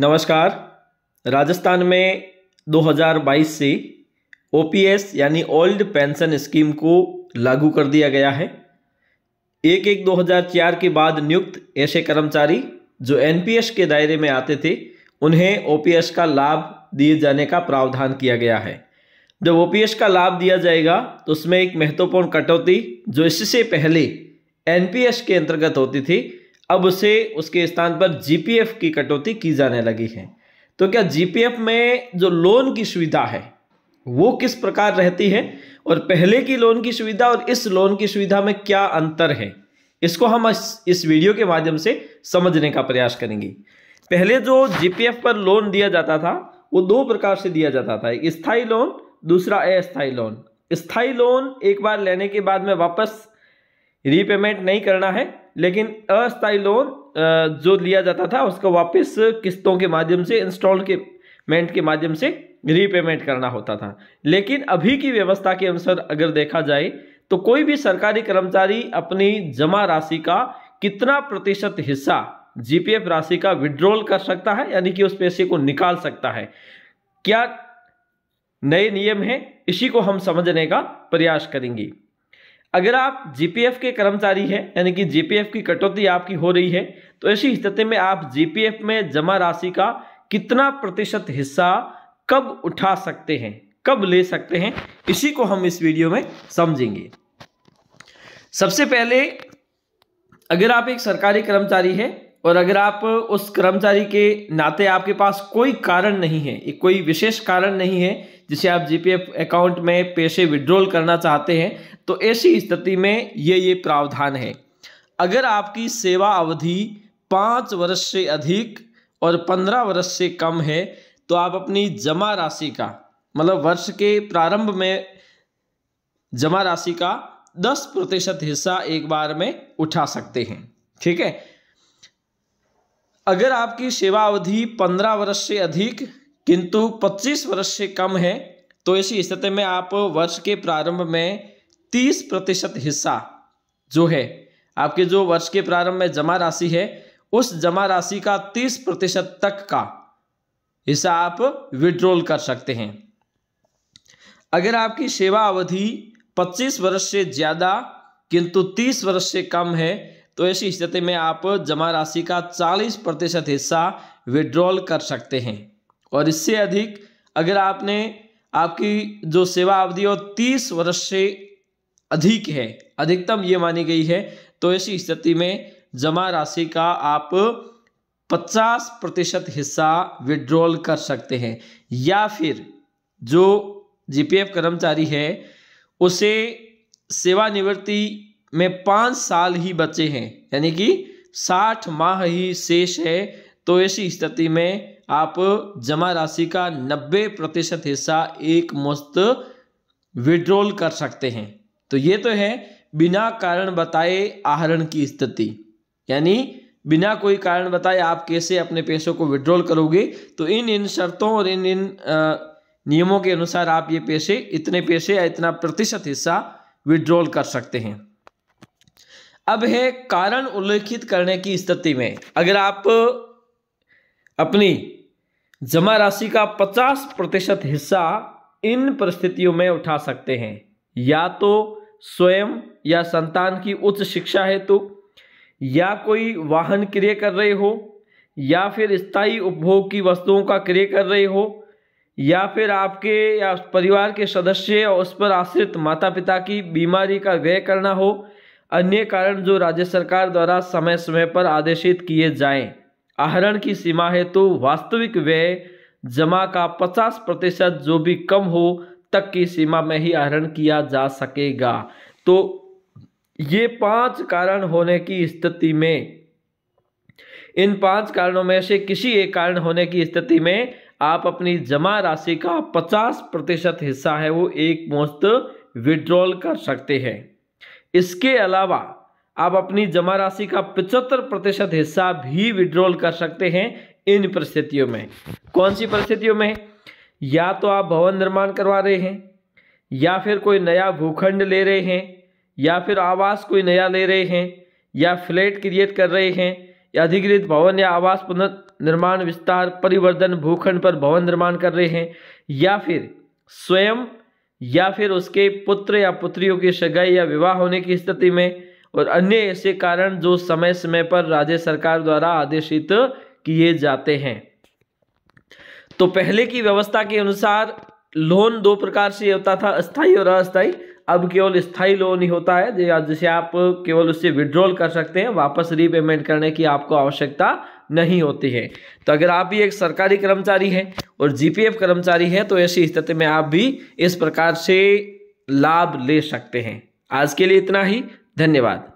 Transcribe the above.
नमस्कार। राजस्थान में 2022 से ओपीएस यानी ओल्ड पेंशन स्कीम को लागू कर दिया गया है। 1/1/2004 के बाद नियुक्त ऐसे कर्मचारी जो एनपीएस के दायरे में आते थे उन्हें ओपीएस का लाभ दिए जाने का प्रावधान किया गया है। जब ओपीएस का लाभ दिया जाएगा तो उसमें एक महत्वपूर्ण कटौती जो इससे पहले एनपीएस के अंतर्गत होती थी, अब उसे उसके स्थान पर जीपीएफ की कटौती की जाने लगी है। तो क्या जीपीएफ में जो लोन की सुविधा है वो किस प्रकार रहती है और पहले की लोन की सुविधा और इस लोन की सुविधा में क्या अंतर है, इसको हम इस वीडियो के माध्यम से समझने का प्रयास करेंगे। पहले जो जीपीएफ पर लोन दिया जाता था वो दो प्रकार से दिया जाता था, एक स्थायी लोन, दूसरा अस्थायी लोन। स्थायी लोन एक बार लेने के बाद में वापस रीपेमेंट नहीं करना है, लेकिन अस्थायी लोन जो लिया जाता था उसको वापस किस्तों के माध्यम से, इंस्टॉलमेंट के माध्यम से रीपेमेंट करना होता था। लेकिन अभी की व्यवस्था के अनुसार अगर देखा जाए तो कोई भी सरकारी कर्मचारी अपनी जमा राशि का कितना प्रतिशत हिस्सा जीपीएफ राशि का विड्रॉल कर सकता है, यानी कि उस पैसे को निकाल सकता है। क्या नए नियम है, इसी को हम समझने का प्रयास करेंगे। अगर आप जीपीएफ के कर्मचारी हैं, यानी कि जीपीएफ की कटौती आपकी हो रही है, तो ऐसी स्थिति में आप जीपीएफ में जमा राशि का कितना प्रतिशत हिस्सा कब उठा सकते हैं, कब ले सकते हैं, इसी को हम इस वीडियो में समझेंगे। सबसे पहले, अगर आप एक सरकारी कर्मचारी हैं और अगर आप उस कर्मचारी के नाते आपके पास कोई कारण नहीं है, कोई विशेष कारण नहीं है जिसे आप जीपीएफ अकाउंट में पैसे विड्रॉल करना चाहते हैं, तो ऐसी स्थिति में ये प्रावधान है। अगर आपकी सेवा अवधि 5 वर्ष से अधिक और 15 वर्ष से कम है तो आप अपनी जमा राशि का, मतलब वर्ष के प्रारंभ में जमा राशि का 10% हिस्सा एक बार में उठा सकते हैं। ठीक है। अगर आपकी सेवा अवधि 15 वर्ष से अधिक किंतु 25 वर्ष से कम है तो ऐसी स्थिति में आप वर्ष के प्रारंभ में 30% हिस्सा जो है, आपके जो वर्ष के प्रारंभ में जमा राशि है उस जमा राशि का 30% तक का हिस्सा आप विड्रॉल कर सकते हैं। अगर आपकी सेवा अवधि 25 वर्ष से ज़्यादा किंतु 30 वर्ष से कम है तो ऐसी स्थिति में आप जमा राशि का 40% हिस्सा विड्रॉल कर सकते हैं। और इससे अधिक अगर आपकी जो सेवा अवधि और 30 वर्ष से अधिक है, अधिकतम ये मानी गई है, तो ऐसी स्थिति में जमा राशि का आप 50% हिस्सा विड्रॉल कर सकते हैं। या फिर जो जीपीएफ कर्मचारी है उसे सेवानिवृत्ति में 5 साल ही बचे हैं, यानी कि 60 माह ही शेष है, तो ऐसी स्थिति में आप जमा राशि का 90% हिस्सा एक मुश्त विड्रॉल कर सकते हैं। तो ये तो है बिना कारण बताए आहरण की स्थिति, यानी बिना कोई कारण बताए आप कैसे अपने पैसों को विड्रॉल करोगे। तो इन शर्तों और इन नियमों के अनुसार आप ये पैसे, इतने पैसे या इतना प्रतिशत हिस्सा विड्रॉल कर सकते हैं। अब है कारण उल्लेखित करने की स्थिति में, अगर आप अपनी जमा राशि का 50% हिस्सा इन परिस्थितियों में उठा सकते हैं, या तो स्वयं या संतान की उच्च शिक्षा हेतु, या कोई वाहन क्रय कर रहे हो, या फिर स्थायी उपभोग की वस्तुओं का क्रय कर रहे हो, या फिर आपके या परिवार के सदस्य और उस पर आश्रित माता पिता की बीमारी का व्यय करना हो, अन्य कारण जो राज्य सरकार द्वारा समय समय पर आदेशित किए जाएं। आहरण की सीमा है तो वास्तविक व्यय जमा का 50% जो भी कम हो तक की सीमा में ही आहरण किया जा सकेगा। तो ये 5 कारण होने की स्थिति में, इन 5 कारणों में से किसी एक कारण होने की स्थिति में आप अपनी जमा राशि का 50% हिस्सा है वो एक मुश्त विड्रॉल कर सकते हैं। इसके अलावा आप अपनी जमा राशि का 75% हिस्सा भी विड्रॉल कर सकते हैं इन परिस्थितियों में। कौन सी परिस्थितियों में? या तो आप भवन निर्माण करवा रहे हैं, या फिर कोई नया भूखंड ले रहे हैं, या फिर आवास कोई नया ले रहे हैं, या फ्लैट क्रिएट कर रहे हैं, या अधिग्रहित भवन या आवास पुनर्निर्माण, विस्तार, परिवर्धन, भूखंड पर भवन निर्माण कर रहे हैं, या फिर स्वयं या फिर उसके पुत्र या पुत्रियों की सगाई या विवाह होने की स्थिति में, और अन्य ऐसे कारण जो समय समय पर राज्य सरकार द्वारा आदेशित किए जाते हैं। तो पहले की व्यवस्था के अनुसार लोन दो प्रकार से होता था, अस्थाई और अस्थाई। अब केवल स्थायी लोन ही होता है, जिसे आप केवल उससे विड्रॉल कर सकते हैं, वापस रीपेमेंट करने की आपको आवश्यकता नहीं होती है। तो अगर आप भी एक सरकारी कर्मचारी हैं और जीपीएफ कर्मचारी हैं तो ऐसी स्थिति में आप भी इस प्रकार से लाभ ले सकते हैं। आज के लिए इतना ही, धन्यवाद।